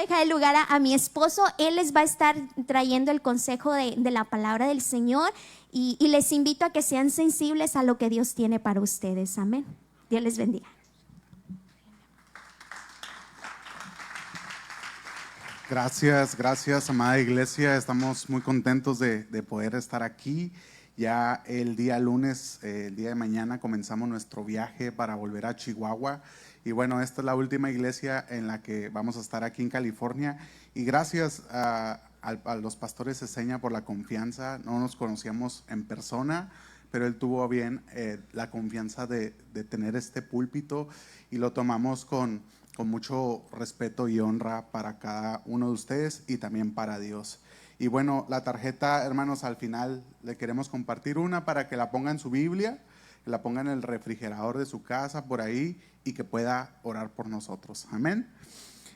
dejar el lugar a mi esposo. Él les va a estar trayendo el consejo de la palabra del Señor y les invito a que sean sensibles a lo que Dios tiene para ustedes. Amén. Dios les bendiga. Gracias, amada iglesia. Estamos muy contentos de poder estar aquí. Ya el día lunes, el día de mañana, comenzamos nuestro viaje para volver a Chihuahua. Y bueno, esta es la última iglesia en la que vamos a estar aquí en California. Y gracias a los pastores Ceseña por la confianza. No nos conocíamos en persona, pero él tuvo bien la confianza de tener este púlpito y lo tomamos con mucho respeto y honra para cada uno de ustedes y también para Dios. Y bueno, la tarjeta, hermanos, al final le queremos compartir una para que la ponga en su Biblia, que la ponga en el refrigerador de su casa, por ahí, y que pueda orar por nosotros. Amén.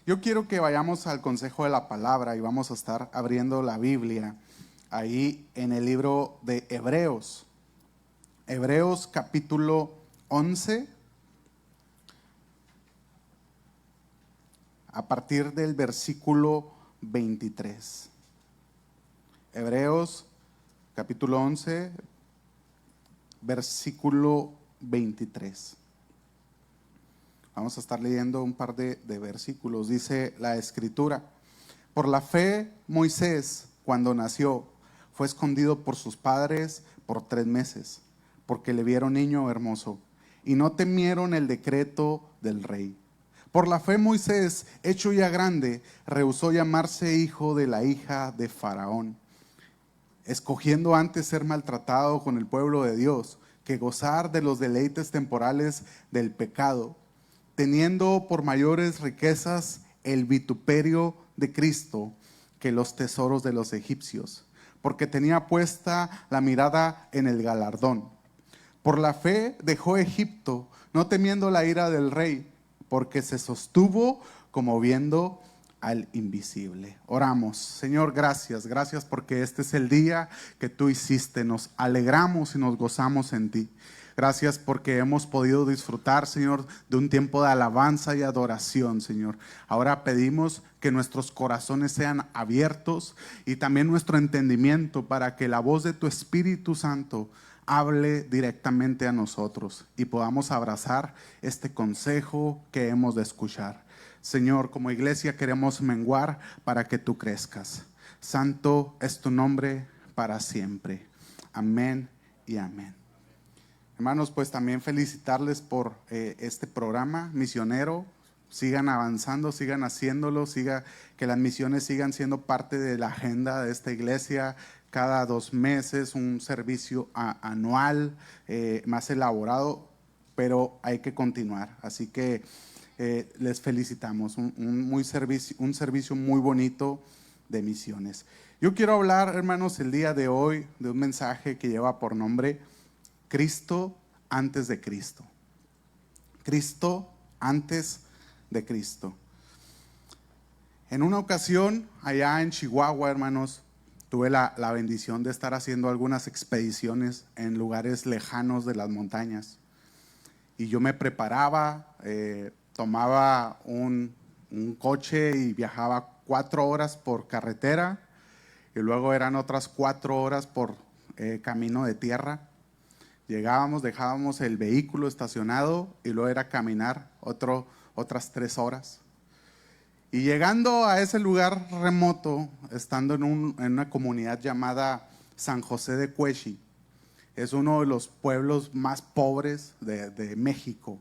Yo quiero que vayamos al consejo de la palabra y vamos a estar abriendo la Biblia ahí en el libro de Hebreos. Hebreos capítulo 11. A partir del versículo 23. Hebreos capítulo 11, versículo 23. Vamos a estar leyendo un par de versículos. Dice la Escritura: por la fe Moisés, cuando nació, fue escondido por sus padres por 3 meses, porque le vieron niño hermoso, y no temieron el decreto del rey. Por la fe Moisés, hecho ya grande, rehusó llamarse hijo de la hija de Faraón, escogiendo antes ser maltratado con el pueblo de Dios, que gozar de los deleites temporales del pecado, teniendo por mayores riquezas el vituperio de Cristo que los tesoros de los egipcios, porque tenía puesta la mirada en el galardón. Por la fe dejó Egipto, no temiendo la ira del rey, porque se sostuvo como viendo al invisible. Oramos. Señor, gracias porque este es el día que tú hiciste. Nos alegramos y nos gozamos en ti. Gracias porque hemos podido disfrutar, Señor, de un tiempo de alabanza y adoración, Señor. Ahora pedimos que nuestros corazones sean abiertos y también nuestro entendimiento para que la voz de tu Espíritu Santo hable directamente a nosotros y podamos abrazar este consejo que hemos de escuchar. Señor, como iglesia queremos menguar para que tú crezcas. Santo es tu nombre para siempre. Amén y amén. Hermanos, pues también felicitarles por este programa misionero. Sigan avanzando, sigan haciéndolo, que las misiones sigan siendo parte de la agenda de esta iglesia. Cada 2 meses, un servicio anual más elaborado, pero hay que continuar. Así que les felicitamos, un servicio muy bonito de misiones. Yo quiero hablar, hermanos, el día de hoy de un mensaje que lleva por nombre Cristo antes de Cristo. Cristo antes de Cristo. En una ocasión, allá en Chihuahua, hermanos, tuve la bendición de estar haciendo algunas expediciones en lugares lejanos de las montañas. Y yo me preparaba, tomaba un coche y viajaba 4 horas por carretera. Y luego eran otras 4 horas por camino de tierra. Llegábamos, dejábamos el vehículo estacionado y luego era caminar otras 3 horas. Y llegando a ese lugar remoto, estando en una comunidad llamada San José de Cuechi, es uno de los pueblos más pobres de México,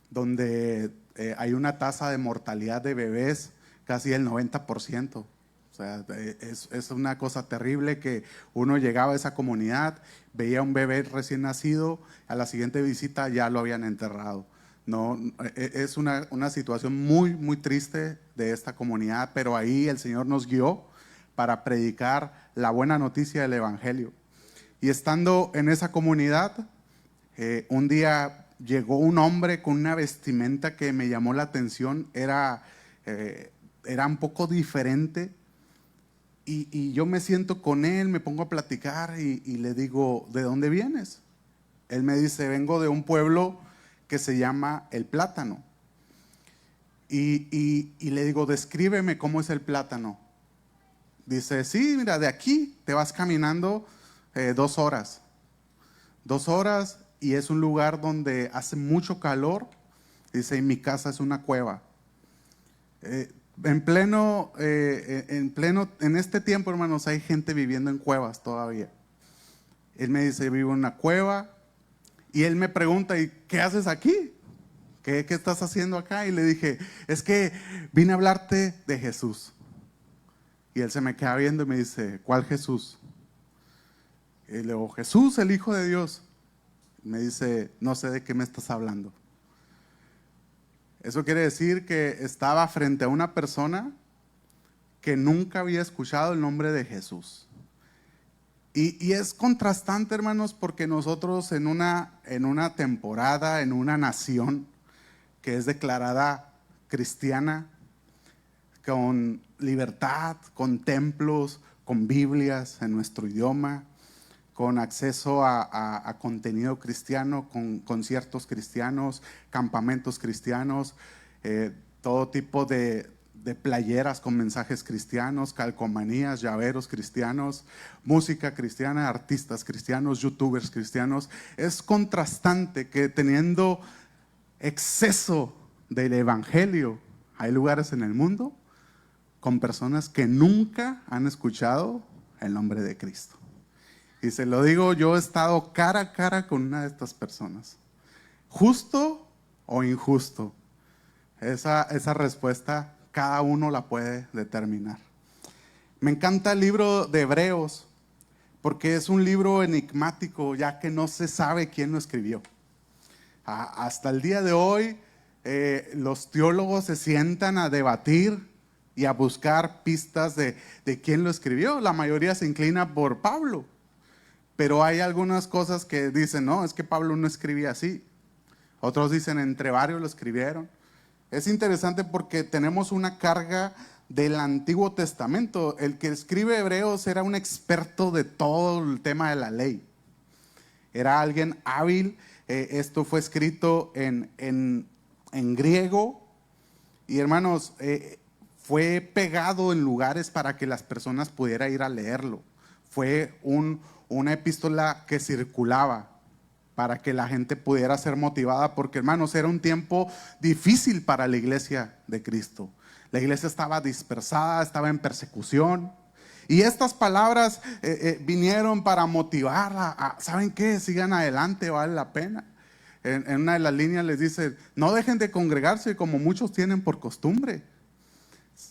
donde hay una tasa de mortalidad de bebés casi del 90%. O sea, es una cosa terrible que uno llegaba a esa comunidad, veía un bebé recién nacido, a la siguiente visita ya lo habían enterrado. No, es una situación muy, muy triste de esta comunidad, pero ahí el Señor nos guió para predicar la buena noticia del Evangelio. Y estando en esa comunidad, un día llegó un hombre con una vestimenta que me llamó la atención, era un poco diferente. Y yo me siento con él, me pongo a platicar y le digo, ¿de dónde vienes? Él me dice, vengo de un pueblo que se llama El Plátano. y le digo, descríbeme cómo es el plátano. Dice, sí, mira, de aquí te vas caminando 2 horas. 2 horas y es un lugar donde hace mucho calor. Dice, y mi casa es una cueva. En este tiempo, hermanos, hay gente viviendo en cuevas todavía. Él me dice, vivo en una cueva. Y él me pregunta, ¿y qué haces aquí? ¿Qué estás haciendo acá? Y le dije, es que vine a hablarte de Jesús. Y él se me queda viendo y me dice, ¿cuál Jesús? Y le digo, Jesús, el Hijo de Dios. Y me dice, no sé de qué me estás hablando. Eso quiere decir que estaba frente a una persona que nunca había escuchado el nombre de Jesús. Y es contrastante, hermanos, porque nosotros en una temporada, en una nación que es declarada cristiana, con libertad, con templos, con Biblias en nuestro idioma, con acceso a contenido cristiano, con conciertos cristianos, campamentos cristianos, todo tipo de playeras con mensajes cristianos, calcomanías, llaveros cristianos, música cristiana, artistas cristianos, youtubers cristianos. Es contrastante que teniendo exceso del evangelio, hay lugares en el mundo con personas que nunca han escuchado el nombre de Cristo. Y se lo digo, yo he estado cara a cara con una de estas personas. ¿Justo o injusto? Esa respuesta cada uno la puede determinar. Me encanta el libro de Hebreos porque es un libro enigmático, ya que no se sabe quién lo escribió. Hasta el día de hoy, los teólogos se sientan a debatir y a buscar pistas de quién lo escribió. La mayoría se inclina por Pablo, pero hay algunas cosas que dicen, no, es que Pablo no escribía así. Otros dicen, entre varios lo escribieron. Es interesante porque tenemos una carga del Antiguo Testamento. El que escribe Hebreos era un experto de todo el tema de la ley. Era alguien hábil. Esto fue escrito en griego. Y hermanos, fue pegado en lugares para que las personas pudieran ir a leerlo. Fue una epístola que circulaba para que la gente pudiera ser motivada, porque hermanos, era un tiempo difícil para la iglesia de Cristo. La iglesia estaba dispersada, estaba en persecución. Y estas palabras vinieron para motivar ¿saben qué? Sigan adelante, vale la pena. En una de las líneas les dice, no dejen de congregarse como muchos tienen por costumbre.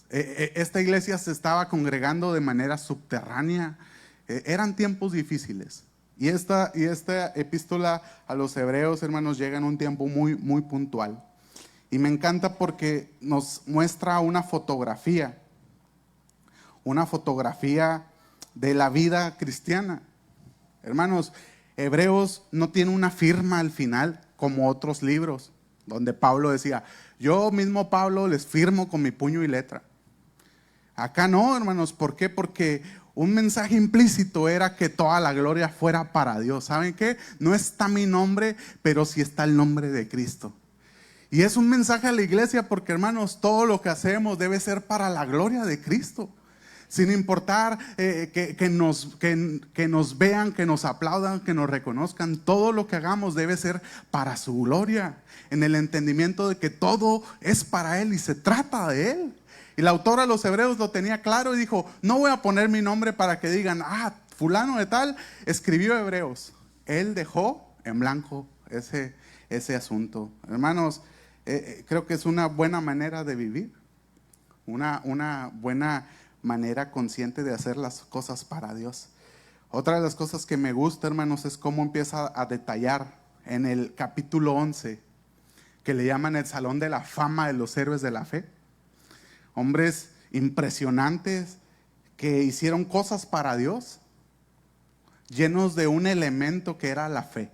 Esta iglesia se estaba congregando de manera subterránea. Eran tiempos difíciles. Y esta epístola a los hebreos, hermanos, llega en un tiempo muy, muy puntual. Y me encanta porque nos muestra una fotografía de la vida cristiana. Hermanos, Hebreos no tiene una firma al final como otros libros, donde Pablo decía, yo mismo Pablo les firmo con mi puño y letra. Acá no, hermanos, ¿por qué? Porque un mensaje implícito era que toda la gloria fuera para Dios. ¿Saben qué? No está mi nombre, pero sí está el nombre de Cristo. Y es un mensaje a la iglesia porque, hermanos, todo lo que hacemos debe ser para la gloria de Cristo. Sin importar que nos vean, que nos aplaudan, que nos reconozcan, todo lo que hagamos debe ser para su gloria, en el entendimiento de que todo es para Él y se trata de Él. Y la autora de los Hebreos lo tenía claro y dijo, no voy a poner mi nombre para que digan, fulano de tal escribió Hebreos. Él dejó en blanco ese asunto. Hermanos, creo que es una buena manera de vivir, una buena manera consciente de hacer las cosas para Dios. Otra de las cosas que me gusta, hermanos, es cómo empieza a detallar en el capítulo 11, que le llaman el Salón de la Fama de los Héroes de la Fe. Hombres impresionantes que hicieron cosas para Dios, llenos de un elemento que era la fe.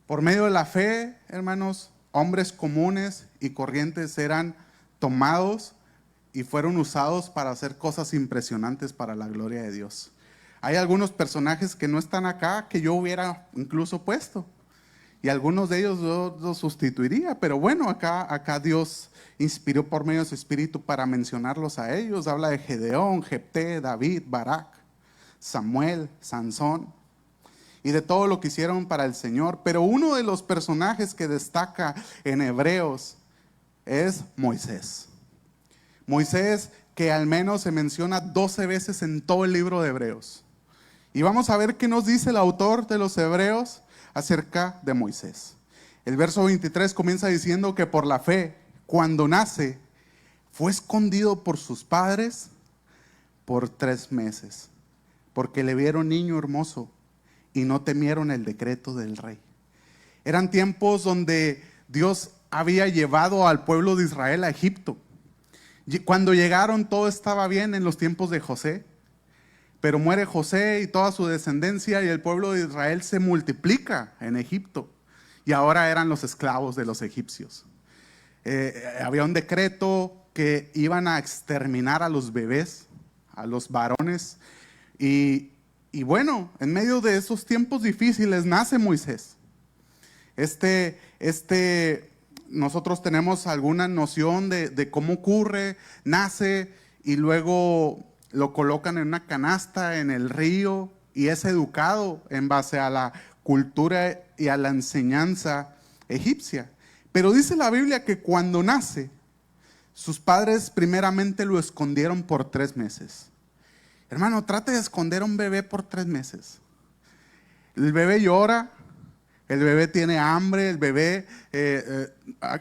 Por medio de la fe, hermanos, hombres comunes y corrientes eran tomados y fueron usados para hacer cosas impresionantes para la gloria de Dios. Hay algunos personajes que no están acá que yo hubiera incluso puesto. y algunos de ellos yo los sustituiría, pero bueno, acá Dios inspiró por medio de su espíritu para mencionarlos a ellos. Habla de Gedeón, Jefté, David, Barak, Samuel, Sansón y de todo lo que hicieron para el Señor. Pero uno de los personajes que destaca en Hebreos es Moisés. Moisés, que al menos se menciona 12 veces en todo el libro de Hebreos. Y vamos a ver qué nos dice el autor de los Hebreos acerca de Moisés. El verso 23 comienza diciendo que por la fe, cuando nace, fue escondido por sus padres por 3 meses, porque le vieron niño hermoso y no temieron el decreto del rey. Eran tiempos donde Dios había llevado al pueblo de Israel a Egipto. Cuando llegaron todo estaba bien en los tiempos de José, pero muere José y toda su descendencia y el pueblo de Israel se multiplica en Egipto y ahora eran los esclavos de los egipcios. Había un decreto que iban a exterminar a los bebés, a los varones y bueno, en medio de esos tiempos difíciles nace Moisés. Nosotros tenemos alguna noción de cómo ocurre, nace y luego lo colocan en una canasta en el río y es educado en base a la cultura y a la enseñanza egipcia. Pero dice la Biblia que cuando nace, sus padres primeramente lo escondieron por 3 meses. Hermano, trate de esconder a un bebé por 3 meses. El bebé llora, el bebé tiene hambre, el bebé...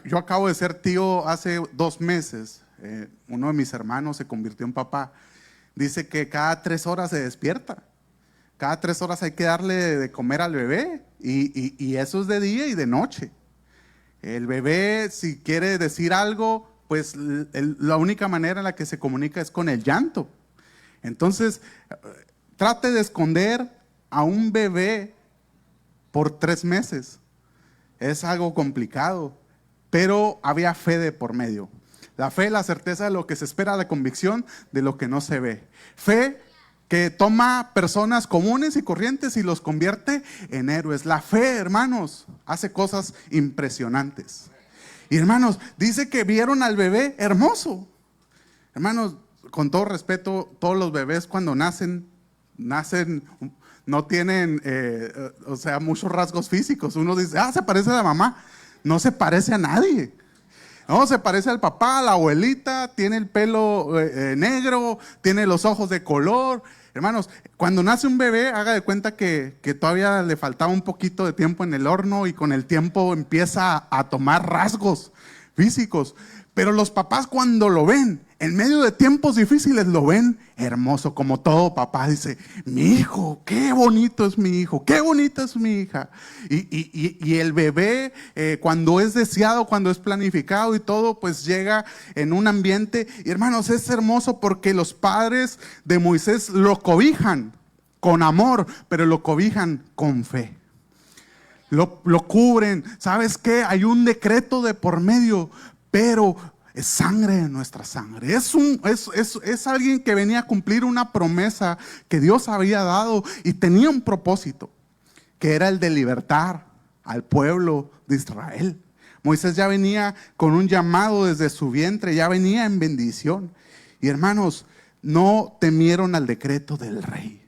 yo acabo de ser tío hace 2 meses. Uno de mis hermanos se convirtió en papá. Dice que cada 3 horas se despierta. Cada 3 horas hay que darle de comer al bebé. Y eso es de día y de noche. El bebé, si quiere decir algo, pues la única manera en la que se comunica es con el llanto. Entonces, trate de esconder a un bebé por 3 meses. Es algo complicado, pero había fe de por medio. La fe, la certeza de lo que se espera, la convicción de lo que no se ve. Fe que toma personas comunes y corrientes y los convierte en héroes. La fe, hermanos, hace cosas impresionantes. Y hermanos, dice que vieron al bebé hermoso. Hermanos, con todo respeto, todos los bebés cuando nacen no tienen, muchos rasgos físicos. Uno dice, se parece a la mamá. No se parece a nadie. No, se parece al papá, a la abuelita, tiene el pelo negro, tiene los ojos de color. Hermanos, cuando nace un bebé, haga de cuenta que todavía le faltaba un poquito de tiempo en el horno y con el tiempo empieza a tomar rasgos físicos. Pero los papás cuando lo ven, en medio de tiempos difíciles, lo ven hermoso, como todo papá dice, mi hijo, qué bonito es mi hijo, qué bonita es mi hija. Y el bebé, cuando es deseado, cuando es planificado y todo, pues llega en un ambiente, y hermanos, es hermoso porque los padres de Moisés lo cobijan con amor, pero lo cobijan con fe. Lo cubren. ¿Sabes qué? Hay un decreto de por medio, pero es sangre de nuestra sangre. Es alguien que venía a cumplir una promesa que Dios había dado y tenía un propósito, que era el de libertar al pueblo de Israel. Moisés ya venía con un llamado desde su vientre, ya venía en bendición. Y hermanos, no temieron al decreto del rey.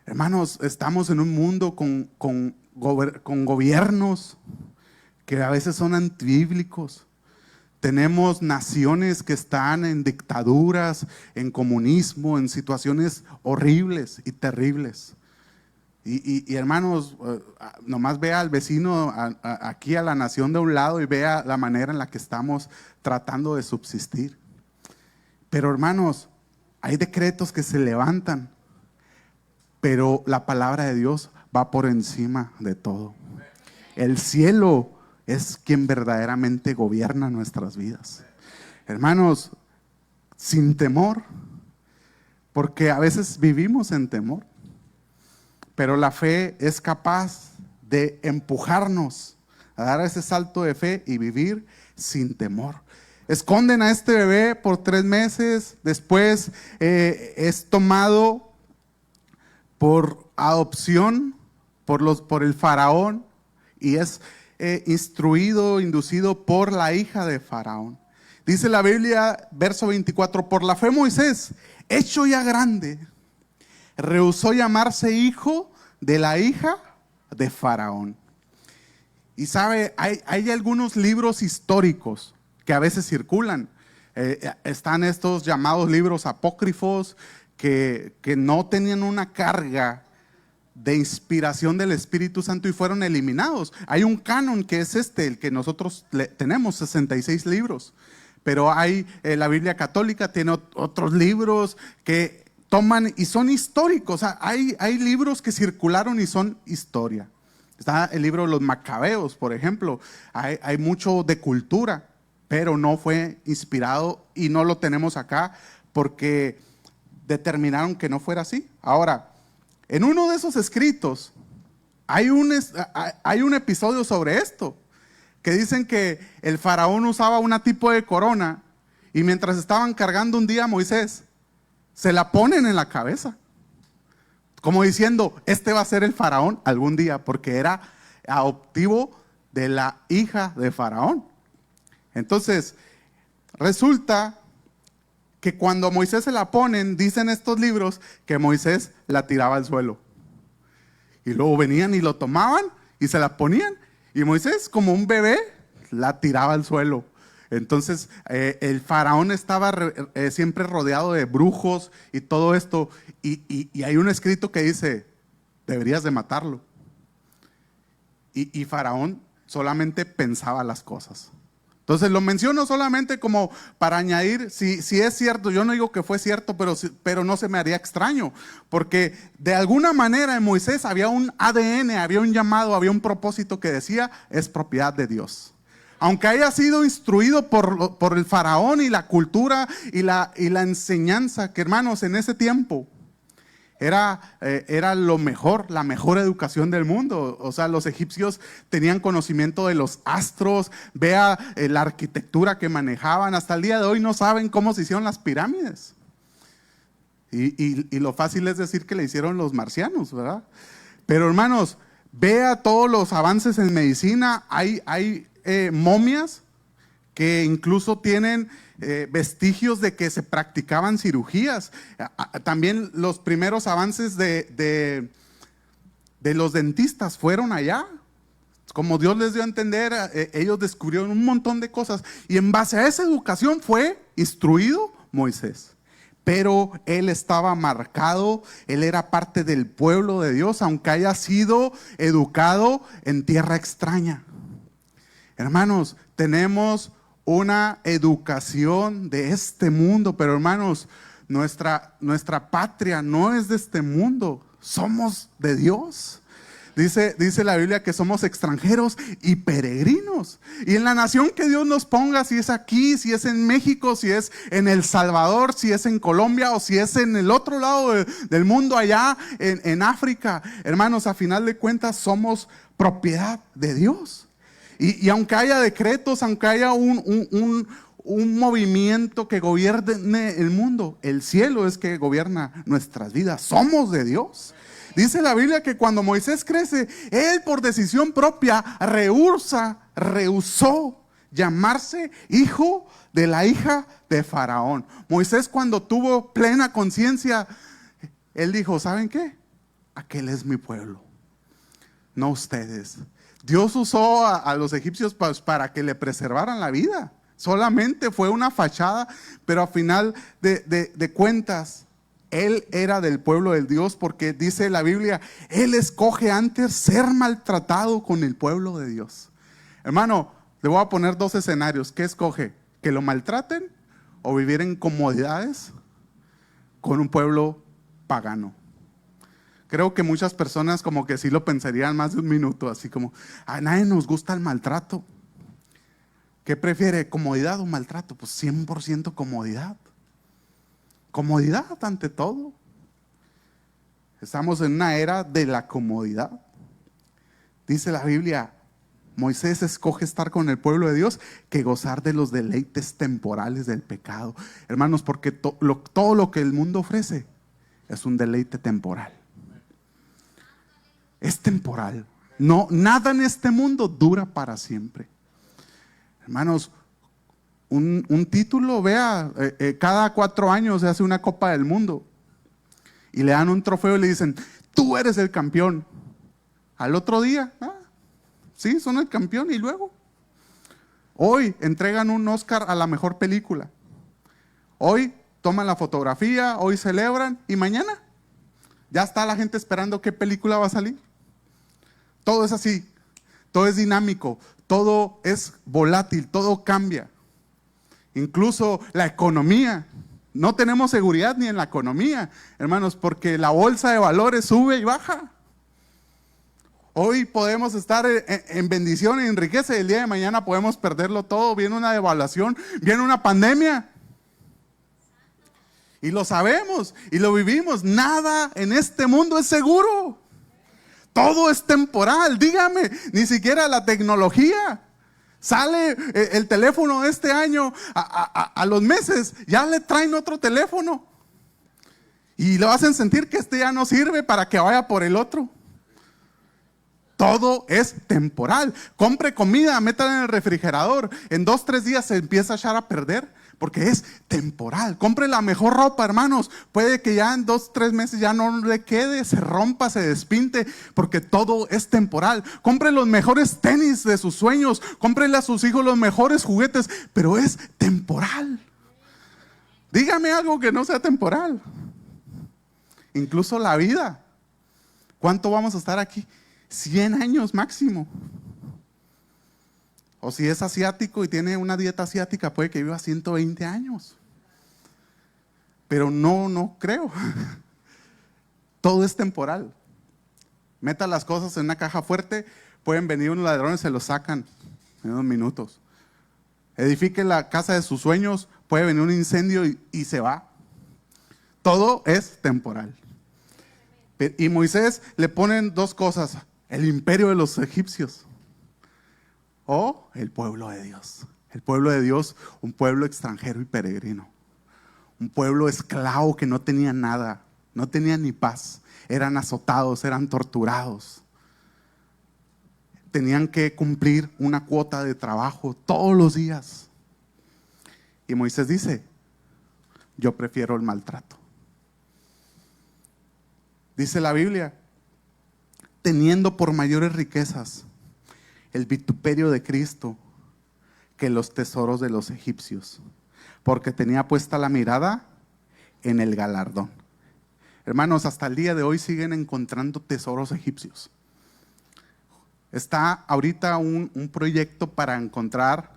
Hermanos, estamos en un mundo con gobiernos que a veces son antibíblicos. Tenemos naciones que están en dictaduras, en comunismo, en situaciones horribles y terribles. Y hermanos, nomás vea al vecino aquí a la nación de un lado y vea la manera en la que estamos tratando de subsistir. Pero hermanos, hay decretos que se levantan, pero la palabra de Dios va por encima de todo. El cielo es quien verdaderamente gobierna nuestras vidas. Hermanos, sin temor, porque a veces vivimos en temor, pero la fe es capaz de empujarnos a dar ese salto de fe y vivir sin temor. Esconden a este bebé por 3 meses, después es tomado por adopción por el faraón y es instruido, inducido por la hija de Faraón. Dice la Biblia, verso 24, por la fe Moisés, hecho ya grande, rehusó llamarse hijo de la hija de Faraón. Y sabe, hay algunos libros históricos que a veces circulan. Están estos llamados libros apócrifos que no tenían una carga de inspiración del Espíritu Santo y fueron eliminados. Hay un canon que es el que nosotros tenemos, 66 libros. Pero hay, la Biblia católica tiene otros libros que toman y son históricos. O sea, hay libros que circularon y son historia. Está el libro de los Macabeos, por ejemplo. Hay mucho de cultura, pero no fue inspirado y no lo tenemos acá porque determinaron que no fuera así. Ahora, en uno de esos escritos hay un episodio sobre esto, que dicen que el faraón usaba un tipo de corona y mientras estaban cargando un día a Moisés, se la ponen en la cabeza. Como diciendo, este va a ser el faraón algún día, porque era adoptivo de la hija de Faraón. Entonces, resulta que cuando a Moisés se la ponen, dicen estos libros que Moisés la tiraba al suelo. Y luego venían y lo tomaban y se la ponían. Y Moisés, como un bebé, la tiraba al suelo. Entonces, el faraón estaba siempre rodeado de brujos y todo esto. Y hay un escrito que dice, deberías de matarlo. Y faraón solamente pensaba las cosas. Entonces lo menciono solamente como para añadir, si es cierto, yo no digo que fue cierto, pero no se me haría extraño, porque de alguna manera en Moisés había un ADN, había un llamado, había un propósito que decía, es propiedad de Dios. Aunque haya sido instruido por el faraón y la cultura y la enseñanza, que hermanos, en ese tiempo era lo mejor, la mejor educación del mundo. O sea, los egipcios tenían conocimiento de los astros, vea la arquitectura que manejaban. Hasta el día de hoy no saben cómo se hicieron las pirámides. Y lo fácil es decir que le hicieron los marcianos, ¿verdad? Pero hermanos, vea todos los avances en medicina. Hay momias que incluso tienen vestigios de que se practicaban cirugías. También los primeros avances de los dentistas fueron allá. Como Dios les dio a entender, ellos descubrieron un montón de cosas. Y en base a esa educación fue instruido Moisés. Pero él estaba marcado, él era parte del pueblo de Dios, aunque haya sido educado en tierra extraña. Hermanos, tenemos una educación de este mundo, pero hermanos, nuestra patria no es de este mundo, somos de Dios. Dice la Biblia que somos extranjeros y peregrinos. Y en la nación que Dios nos ponga, si es aquí, si es en México, si es en El Salvador, si es en Colombia o si es en el otro lado del mundo, allá en África, hermanos, a final de cuentas somos propiedad de Dios. Y aunque haya decretos, aunque haya un movimiento que gobierne el mundo, el cielo es que gobierna nuestras vidas. Somos de Dios. Dice la Biblia que cuando Moisés crece, él por decisión propia rehusó llamarse hijo de la hija de Faraón. Moisés, cuando tuvo plena conciencia, él dijo, ¿saben qué? Aquel es mi pueblo, no ustedes. Dios usó a los egipcios para que le preservaran la vida. Solamente fue una fachada, pero a final de cuentas, él era del pueblo de Dios, porque dice la Biblia, él escoge antes ser maltratado con el pueblo de Dios. Hermano, le voy a poner dos escenarios. ¿Qué escoge? ¿Que lo maltraten o vivir en comodidades con un pueblo pagano? Creo que muchas personas como que sí lo pensarían más de un minuto, así como, a nadie nos gusta el maltrato. ¿Qué prefiere, comodidad o maltrato? Pues 100% comodidad. Comodidad ante todo. Estamos en una era de la comodidad. Dice la Biblia, Moisés escoge estar con el pueblo de Dios que gozar de los deleites temporales del pecado. Hermanos, porque todo lo que el mundo ofrece es un deleite temporal. Es temporal. No, nada en este mundo dura para siempre. Hermanos, un título, vea, cada 4 años se hace una Copa del Mundo y le dan un trofeo y le dicen, tú eres el campeón. Al otro día, sí, son el campeón. Y luego, hoy entregan un Oscar a la mejor película. Hoy toman la fotografía, hoy celebran y mañana ya está la gente esperando qué película va a salir. Todo es así, todo es dinámico, todo es volátil, todo cambia. Incluso la economía. No tenemos seguridad ni en la economía, hermanos, porque la bolsa de valores sube y baja. Hoy podemos estar en bendición y en riqueza y el día de mañana podemos perderlo todo. Viene una devaluación, viene una pandemia. Y lo sabemos y lo vivimos. Nada en este mundo es seguro. Todo es temporal. Dígame, ni siquiera la tecnología. Sale el teléfono este año, a los meses ya le traen otro teléfono. Y lo hacen sentir que este ya no sirve para que vaya por el otro. Todo es temporal. Compre comida, métala en el refrigerador. En 2-3 días se empieza a echar a perder porque es temporal. Compre la mejor ropa, hermanos. Puede que ya en 2-3 meses ya no le quede, se rompa, se despinte, porque todo es temporal. Compre los mejores tenis de sus sueños. Cómprele a sus hijos los mejores juguetes, pero es temporal. Dígame algo que no sea temporal. Incluso la vida. ¿Cuánto vamos a estar aquí? 100 años máximo. O si es asiático y tiene una dieta asiática, puede que viva 120 años. Pero no creo. Todo es temporal. Meta las cosas en una caja fuerte, pueden venir unos ladrones, se los sacan en unos minutos. Edifique la casa de sus sueños, puede venir un incendio y se va. Todo es temporal. Y Moisés le ponen 2 cosas: el imperio de los egipcios o el pueblo de Dios. El pueblo de Dios, un pueblo extranjero y peregrino. Un pueblo esclavo que no tenía nada, no tenía ni paz. Eran azotados, eran torturados. Tenían que cumplir una cuota de trabajo todos los días. Y Moisés dice, yo prefiero el maltrato. Dice la Biblia, teniendo por mayores riquezas el vituperio de Cristo que los tesoros de los egipcios, porque tenía puesta la mirada en el galardón. Hermanos, hasta el día de hoy siguen encontrando tesoros egipcios. Está ahorita un proyecto para encontrar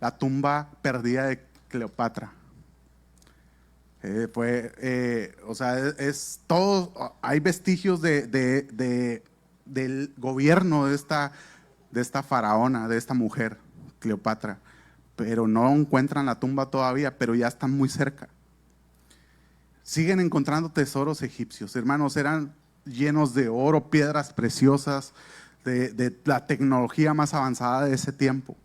la tumba perdida de Cleopatra. Es todo, hay vestigios del gobierno de esta faraona, de esta mujer, Cleopatra, pero no encuentran la tumba todavía, pero ya están muy cerca. Siguen encontrando tesoros egipcios, hermanos, eran llenos de oro, piedras preciosas, de la tecnología más avanzada de ese tiempo.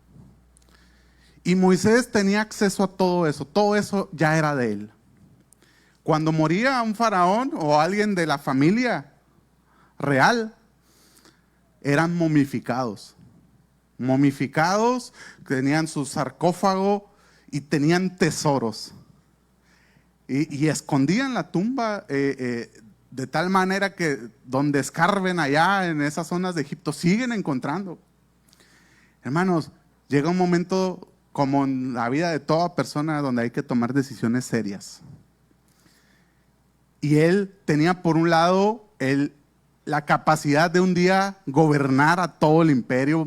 Y Moisés tenía acceso a todo eso ya era de él. Cuando moría un faraón o alguien de la familia real, eran momificados. Tenían su sarcófago y tenían tesoros. Y escondían la tumba de tal manera que donde escarben allá en esas zonas de Egipto siguen encontrando. Hermanos, llega un momento como en la vida de toda persona donde hay que tomar decisiones serias. Y él tenía por un lado la capacidad de un día gobernar a todo el imperio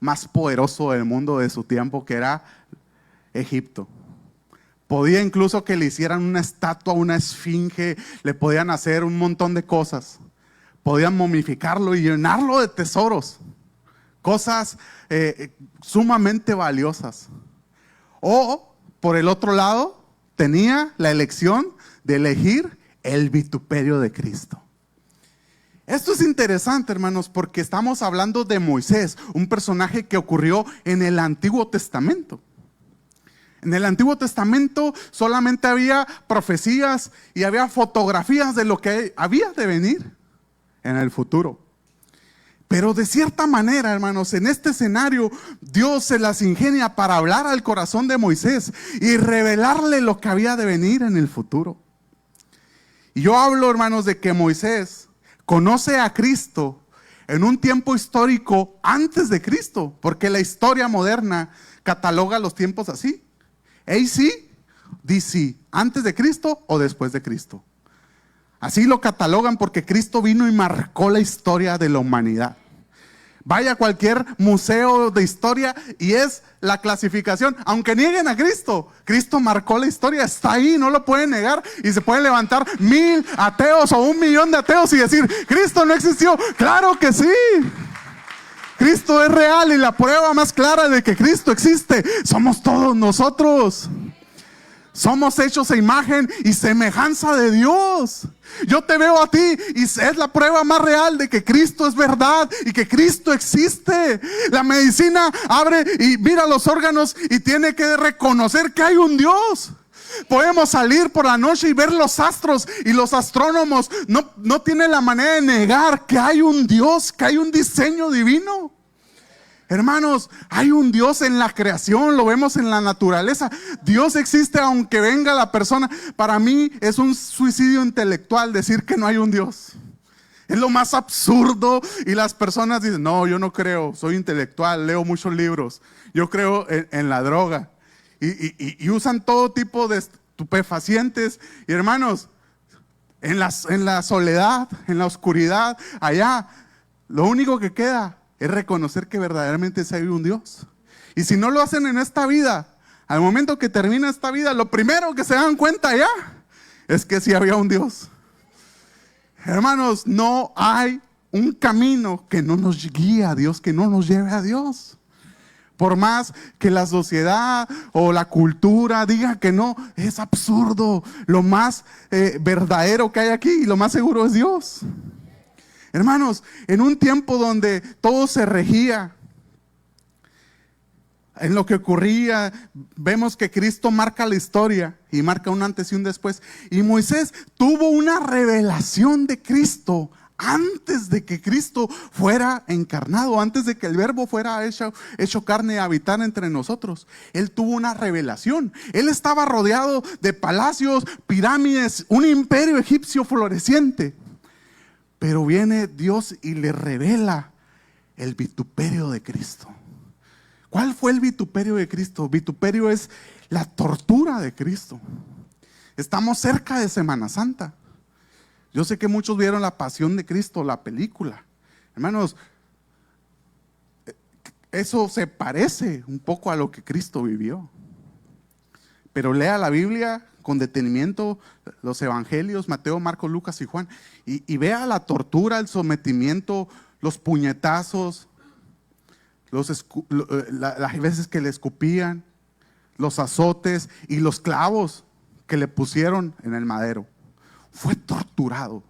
más poderoso del mundo de su tiempo, que era Egipto. Podía incluso que le hicieran una estatua, una esfinge, le podían hacer un montón de cosas. Podían momificarlo y llenarlo de tesoros, cosas sumamente valiosas. O, por el otro lado, tenía la elección de elegir el vituperio de Cristo. Esto es interesante, hermanos, porque estamos hablando de Moisés, un personaje que ocurrió en el Antiguo Testamento. En el Antiguo Testamento solamente había profecías y había fotografías de lo que había de venir en el futuro. Pero de cierta manera, hermanos, en este escenario, Dios se las ingenia para hablar al corazón de Moisés y revelarle lo que había de venir en el futuro. Y yo hablo, hermanos, de que Moisés conoce a Cristo en un tiempo histórico antes de Cristo, porque la historia moderna cataloga los tiempos así: AC, DC, antes de Cristo o después de Cristo. Así lo catalogan porque Cristo vino y marcó la historia de la humanidad. Vaya a cualquier museo de historia y es la clasificación. Aunque nieguen a Cristo, Cristo marcó la historia, está ahí, no lo pueden negar. Y se pueden levantar 1000 ateos o 1.000.000 de ateos y decir: Cristo no existió. ¡Claro que sí! Cristo es real, y la prueba más clara de que Cristo existe somos todos nosotros. Somos hechos a imagen y semejanza de Dios. Yo te veo a ti y es la prueba más real de que Cristo es verdad y que Cristo existe. La medicina abre y mira los órganos y tiene que reconocer que hay un Dios. Podemos salir por la noche y ver los astros, y los astrónomos no tienen la manera de negar que hay un Dios, que hay un diseño divino. Hermanos, hay un Dios en la creación, lo vemos en la naturaleza. Dios existe aunque venga la persona. Para mí es un suicidio intelectual decir que no hay un Dios. Es lo más absurdo, y las personas dicen: no, yo no creo, soy intelectual, leo muchos libros, yo creo en la droga. Y usan todo tipo de estupefacientes. Y hermanos, en la soledad, en la oscuridad, allá, lo único que queda es reconocer que verdaderamente sí hay un Dios. Y si no lo hacen en esta vida, al momento que termina esta vida, lo primero que se dan cuenta ya es que sí había un Dios. Hermanos, no hay un camino que no nos guíe a Dios, que no nos lleve a Dios. Por más que la sociedad o la cultura diga que no, es absurdo. Lo más verdadero que hay aquí y lo más seguro es Dios. Hermanos, en un tiempo donde todo se regía en lo que ocurría, vemos que Cristo marca la historia y marca un antes y un después. Y Moisés tuvo una revelación de Cristo antes de que Cristo fuera encarnado, antes de que el Verbo fuera hecho carne y habitar entre nosotros. Él tuvo una revelación. Él estaba rodeado de palacios, pirámides, un imperio egipcio floreciente. Pero viene Dios y le revela el vituperio de Cristo. ¿Cuál fue el vituperio de Cristo? Vituperio es la tortura de Cristo. Estamos cerca de Semana Santa. Yo sé que muchos vieron La Pasión de Cristo, la película. Hermanos, eso se parece un poco a lo que Cristo vivió. Pero lea la Biblia con detenimiento, los evangelios, Mateo, Marcos, Lucas y Juan, y vea la tortura, el sometimiento, los puñetazos, las veces que le escupían, los azotes y los clavos que le pusieron en el madero. Fue torturado.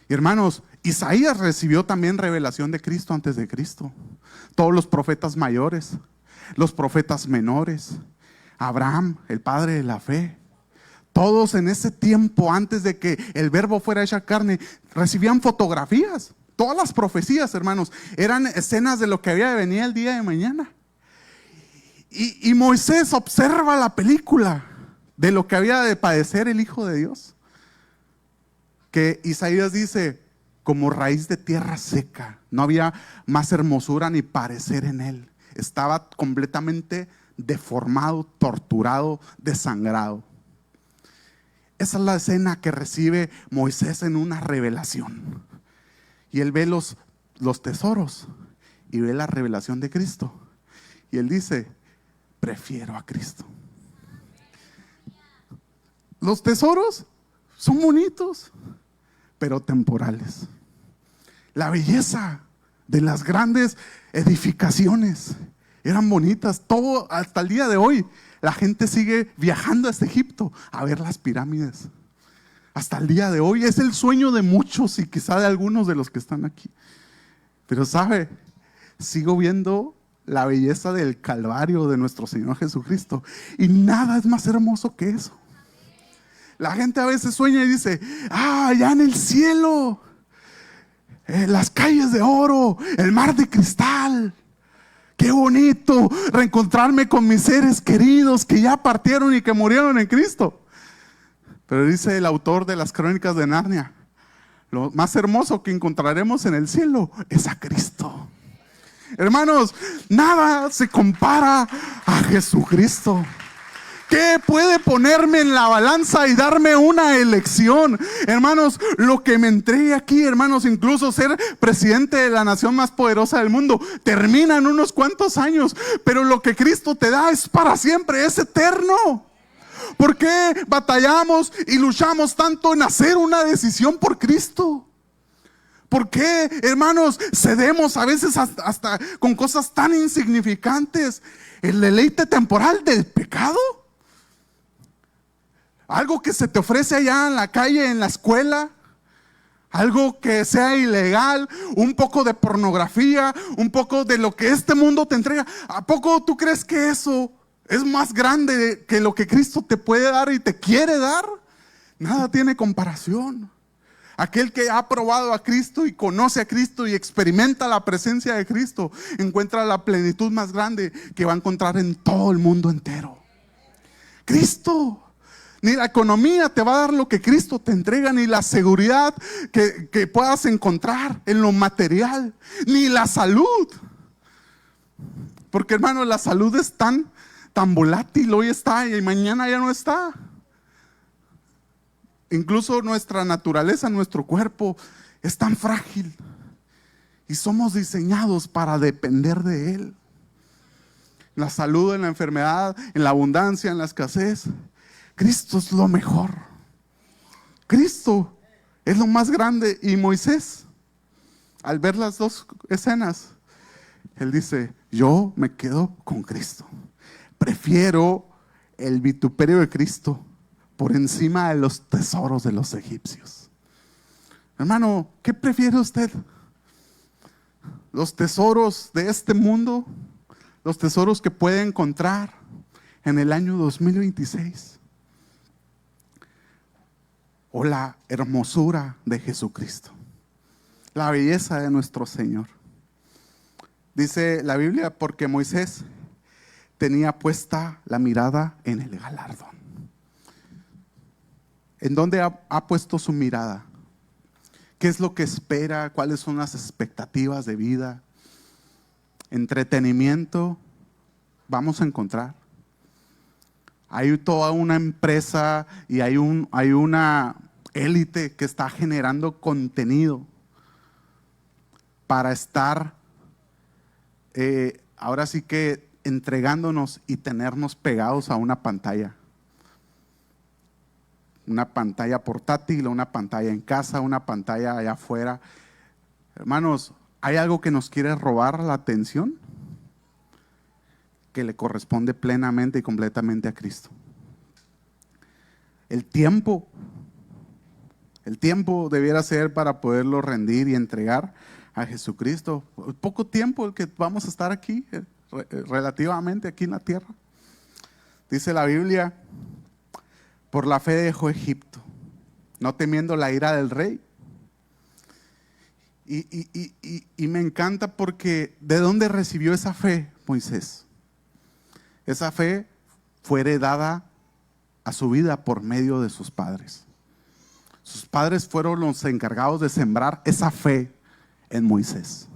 Y hermanos, Isaías recibió también revelación de Cristo antes de Cristo. Todos los profetas mayores, los profetas menores, Abraham, el padre de la fe, todos en ese tiempo antes de que el Verbo fuera hecha carne, recibían fotografías. Todas las profecías, hermanos, eran escenas de lo que había de venir el día de mañana. Y Moisés observa la película de lo que había de padecer el Hijo de Dios, que Isaías dice: como raíz de tierra seca, no había más hermosura ni parecer en él. Estaba completamente deformado, torturado, desangrado. Esa es la escena que recibe Moisés en una revelación. Y él ve los tesoros y ve la revelación de Cristo. Y él dice: prefiero a Cristo. Los tesoros son bonitos, pero temporales. La belleza de las grandes edificaciones eran bonitas. Todo hasta el día de hoy. La gente sigue viajando a Egipto a ver las pirámides. Hasta el día de hoy es el sueño de muchos y quizá de algunos de los que están aquí. Pero sabe, sigo viendo la belleza del Calvario de nuestro Señor Jesucristo. Y nada es más hermoso que eso. La gente a veces sueña y dice: allá en el cielo. las calles de oro, el mar de cristal. Qué bonito reencontrarme con mis seres queridos que ya partieron y que murieron en Cristo. Pero dice el autor de las Crónicas de Narnia, lo más hermoso que encontraremos en el cielo es a Cristo. Hermanos, nada se compara a Jesucristo. ¿Qué puede ponerme en la balanza y darme una elección? Hermanos, lo que me entregue aquí, hermanos, incluso ser presidente de la nación más poderosa del mundo, termina en unos cuantos años, pero lo que Cristo te da es para siempre, es eterno. ¿Por qué batallamos y luchamos tanto en hacer una decisión por Cristo? ¿Por qué, hermanos, cedemos a veces hasta con cosas tan insignificantes? El deleite temporal del pecado. Algo que se te ofrece allá en la calle, en la escuela. Algo que sea ilegal, un poco de pornografía, un poco de lo que este mundo te entrega. ¿A poco tú crees que eso es más grande que lo que Cristo te puede dar y te quiere dar? Nada tiene comparación. Aquel que ha probado a Cristo y conoce a Cristo y experimenta la presencia de Cristo, encuentra la plenitud más grande que va a encontrar en todo el mundo entero. Cristo. Ni la economía te va a dar lo que Cristo te entrega, ni la seguridad que puedas encontrar en lo material, ni la salud. Porque, hermano, la salud es tan volátil. Hoy está y mañana ya no está. Incluso nuestra naturaleza, nuestro cuerpo es tan frágil. Y somos diseñados para depender de Él. En la salud, en la enfermedad, en la abundancia, en la escasez. Cristo es lo mejor. Cristo es lo más grande. Y Moisés, al ver las dos escenas, él dice: yo me quedo con Cristo. Prefiero el vituperio de Cristo por encima de los tesoros de los egipcios. Hermano, ¿qué prefiere usted? ¿Los tesoros de este mundo? ¿Los tesoros que puede encontrar en el año 2026? ¿O la hermosura de Jesucristo? La belleza de nuestro Señor. Dice la Biblia, porque Moisés tenía puesta la mirada en el galardón. ¿En dónde ha puesto su mirada? ¿Qué es lo que espera? ¿Cuáles son las expectativas de vida? Entretenimiento vamos a encontrar. Hay toda una empresa y hay una élite que está generando contenido para estar ahora sí que entregándonos y tenernos pegados a una pantalla. Una pantalla portátil, una pantalla en casa, una pantalla allá afuera. Hermanos, ¿hay algo que nos quiere robar la atención? Que le corresponde plenamente y completamente a Cristo. El tiempo debiera ser para poderlo rendir y entregar a Jesucristo. Poco tiempo el que vamos a estar aquí, relativamente aquí en la tierra. Dice la Biblia: por la fe dejó Egipto, no temiendo la ira del rey. Y me encanta porque ¿de dónde recibió esa fe Moisés? Esa fe fue heredada a su vida por medio de sus padres. Sus padres fueron los encargados de sembrar esa fe en Moisés.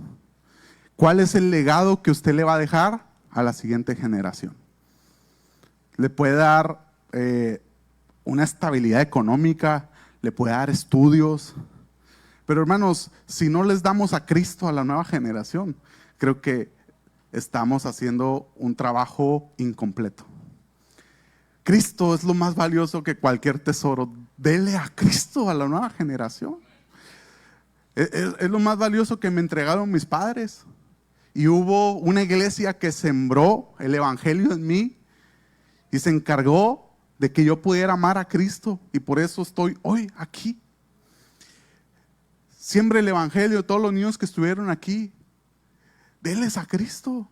¿Cuál es el legado que usted le va a dejar a la siguiente generación? Le puede dar una estabilidad económica, le puede dar estudios. Pero hermanos, si no les damos a Cristo a la nueva generación, creo que estamos haciendo un trabajo incompleto. Cristo es lo más valioso que cualquier tesoro. Dele a Cristo a la nueva generación. Es lo más valioso que me entregaron mis padres. Y hubo una iglesia que sembró el evangelio en mí y se encargó de que yo pudiera amar a Cristo, y por eso estoy hoy aquí. Siembre el evangelio, todos los niños que estuvieron aquí, denles a Cristo.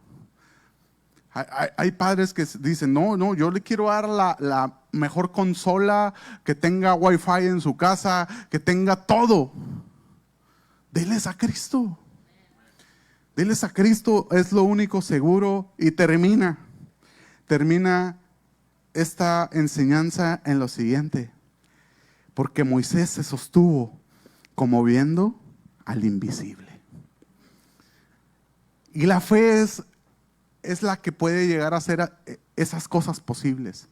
Hay padres que dicen: no, yo le quiero dar la mejor consola, que tenga wifi en su casa, que tenga todo. Diles a Cristo. Diles a Cristo, es lo único seguro. Y termina esta enseñanza en lo siguiente. Porque Moisés se sostuvo como viendo al invisible. Y la fe es la que puede llegar a hacer esas cosas posibles.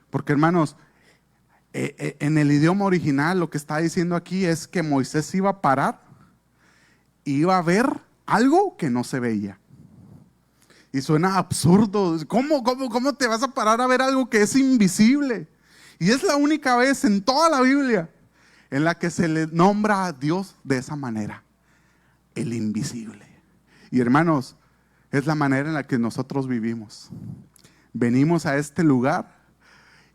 Porque, hermanos, en el idioma original lo que está diciendo aquí es que Moisés iba a parar y iba a ver algo que no se veía. Y suena absurdo. ¿Cómo te vas a parar a ver algo que es invisible? Y es la única vez en toda la Biblia en la que se le nombra a Dios de esa manera, el invisible. Y hermanos, es la manera en la que nosotros vivimos. Venimos a este lugar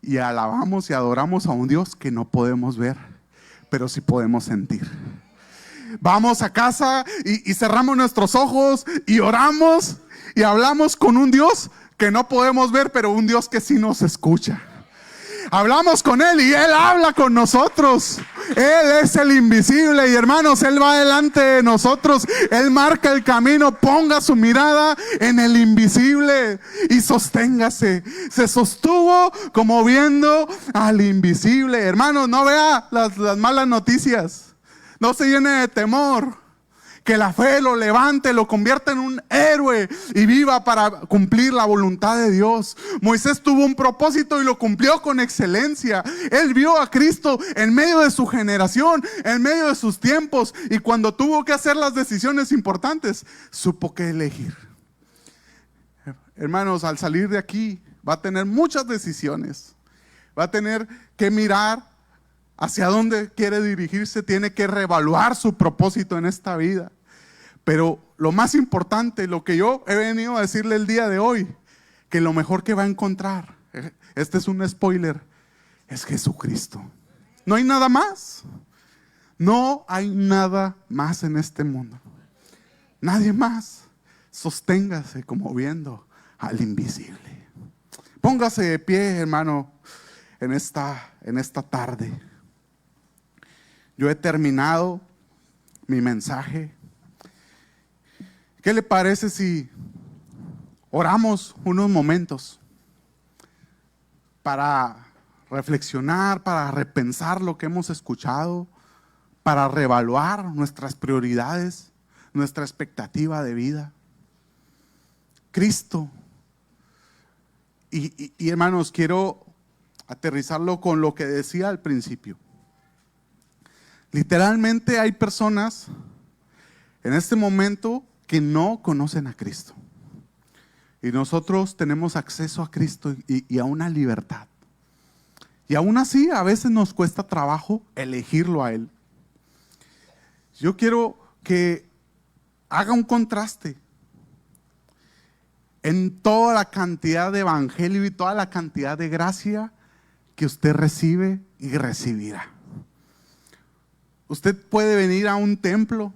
y alabamos y adoramos a un Dios que no podemos ver, pero sí podemos sentir. Vamos a casa y cerramos nuestros ojos y oramos y hablamos con un Dios que no podemos ver, pero un Dios que sí nos escucha. Hablamos con Él y Él habla con nosotros. Él es el invisible y hermanos, Él va delante de nosotros. Él marca el camino. Ponga su mirada en el invisible y sosténgase. Se sostuvo como viendo al invisible. Hermanos, no vea las malas noticias. No se llene de temor. Que la fe lo levante, lo convierta en un héroe y viva para cumplir la voluntad de Dios. Moisés tuvo un propósito y lo cumplió con excelencia. Él vio a Cristo en medio de su generación, en medio de sus tiempos, y cuando tuvo que hacer las decisiones importantes, supo qué elegir. Hermanos, al salir de aquí va a tener muchas decisiones. Va a tener que mirar hacia dónde quiere dirigirse, tiene que reevaluar su propósito en esta vida. Pero lo más importante, lo que yo he venido a decirle el día de hoy, que lo mejor que va a encontrar, este es un spoiler, es Jesucristo. No hay nada más. No hay nada más en este mundo. Nadie más. Sosténgase como viendo al invisible. Póngase de pie, hermano, en esta tarde. Yo he terminado mi mensaje. ¿Qué le parece si oramos unos momentos para reflexionar, para repensar lo que hemos escuchado, para reevaluar nuestras prioridades, nuestra expectativa de vida? Cristo. Y hermanos, quiero aterrizarlo con lo que decía al principio. Literalmente hay personas en este momento que no conocen a Cristo. Y nosotros tenemos acceso a Cristo y a una libertad. Y aún así, a veces nos cuesta trabajo elegirlo a Él. Yo quiero que haga un contraste en toda la cantidad de evangelio y toda la cantidad de gracia que usted recibe y recibirá. Usted puede venir a un templo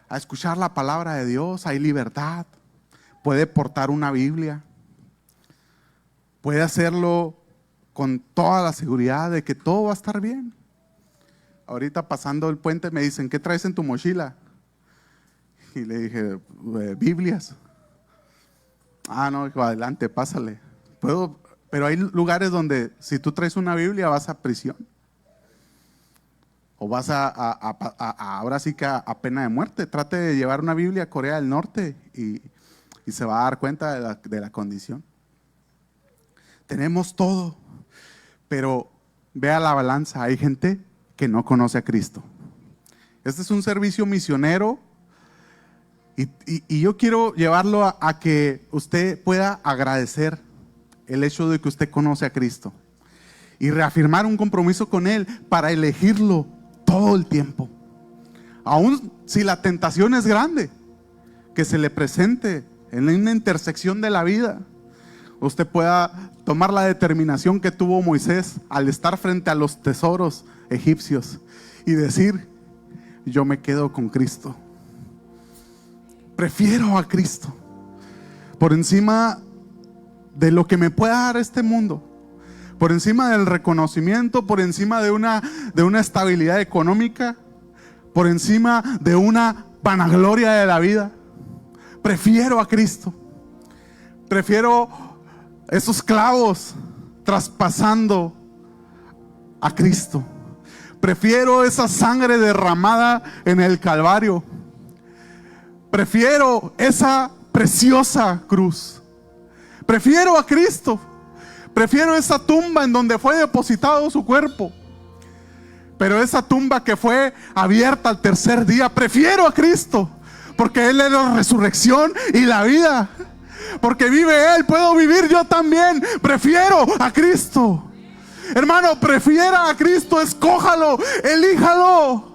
a escuchar la palabra de Dios, hay libertad. Puede portar una Biblia. Puede hacerlo con toda la seguridad de que todo va a estar bien. Ahorita pasando el puente me dicen, ¿qué traes en tu mochila? Y le dije, Biblias. Ah, no, adelante, pásale. Pero hay lugares donde si tú traes una Biblia vas a prisión. O vas ahora sí que a pena de muerte. Trate de llevar una Biblia a Corea del Norte y se va a dar cuenta de la condición. Tenemos todo, pero vea la balanza. Hay gente que no conoce a Cristo. Este es un servicio misionero y yo quiero llevarlo a que usted pueda agradecer el hecho de que usted conoce a Cristo y reafirmar un compromiso con Él para elegirlo todo el tiempo. Aún si la tentación es grande, que se le presente en una intersección de la vida, usted pueda tomar la determinación que tuvo Moisés al estar frente a los tesoros egipcios y decir, yo me quedo con Cristo. Prefiero a Cristo por encima de lo que me pueda dar este mundo, por encima del reconocimiento, por encima de una estabilidad económica. por encima de una vanagloria de la vida. Prefiero a Cristo. Prefiero esos clavos traspasando a Cristo. Prefiero esa sangre derramada en el Calvario. Prefiero esa preciosa cruz. Prefiero a Cristo. Prefiero esa tumba en donde fue depositado su cuerpo. Pero esa tumba que fue abierta al tercer día, prefiero a Cristo. Porque Él es la resurrección y la vida. Porque vive Él, puedo vivir yo también. Prefiero a Cristo. Hermano, prefiera a Cristo, escójalo, elíjalo.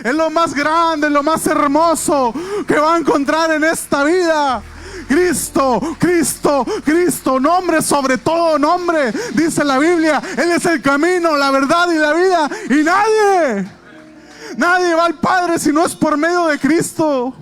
Es lo más grande, lo más hermoso que va a encontrar en esta vida. Cristo, Cristo, Cristo, nombre sobre todo nombre, dice la Biblia. Él es el camino, la verdad y la vida. Y nadie va al Padre si no es por medio de Cristo.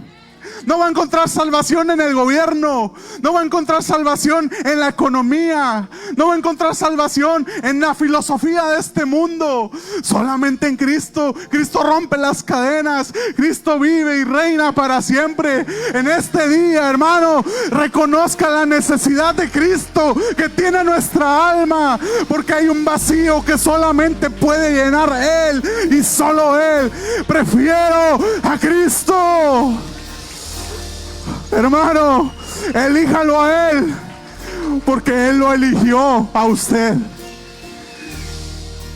No va a encontrar salvación en el gobierno. No va a encontrar salvación en la economía. No va a encontrar salvación en la filosofía de este mundo. Solamente en Cristo. Cristo rompe las cadenas. Cristo vive y reina para siempre. En este día, hermano, reconozca la necesidad de Cristo que tiene nuestra alma. Porque hay un vacío que solamente puede llenar Él y solo Él. Prefiero a Cristo. Hermano, elíjalo a Él, porque Él lo eligió a usted.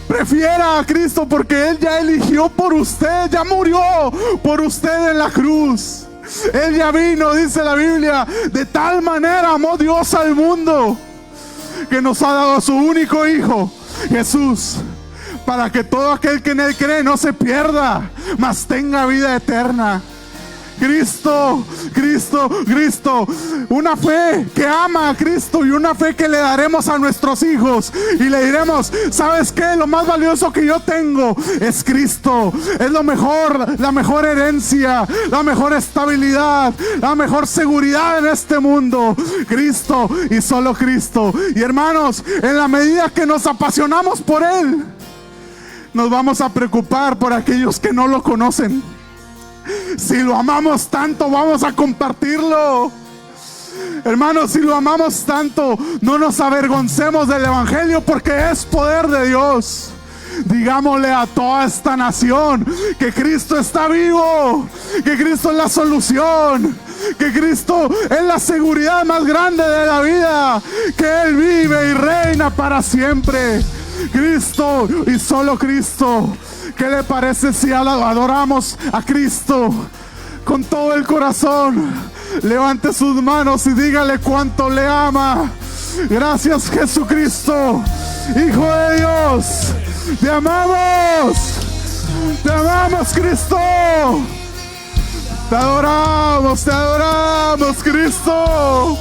Prefiera a Cristo porque Él ya eligió por usted, ya murió por usted en la cruz. Él ya vino, dice la Biblia, de tal manera amó Dios al mundo que nos ha dado a su único Hijo, Jesús, para que todo aquel que en Él cree no se pierda, mas tenga vida eterna. Cristo, Cristo, Cristo. Una fe que ama a Cristo y una fe que le daremos a nuestros hijos. Y le diremos, ¿sabes qué? Lo más valioso que yo tengo es Cristo. Es lo mejor, la mejor herencia, la mejor estabilidad, la mejor seguridad en este mundo. Cristo y solo Cristo. Y hermanos, en la medida que nos apasionamos por Él, nos vamos a preocupar por aquellos que no lo conocen. Si lo amamos tanto, vamos a compartirlo. Hermanos, si lo amamos tanto, no nos avergoncemos del Evangelio, porque es poder de Dios. Digámosle a toda esta nación que Cristo está vivo, que Cristo es la solución, que Cristo es la seguridad más grande de la vida, que Él vive y reina para siempre. Cristo y solo Cristo. ¿Qué le parece si adoramos a Cristo con todo el corazón? Levante sus manos y dígale cuánto le ama. Gracias, Jesucristo, Hijo de Dios. Te amamos, Cristo. Te adoramos, Cristo.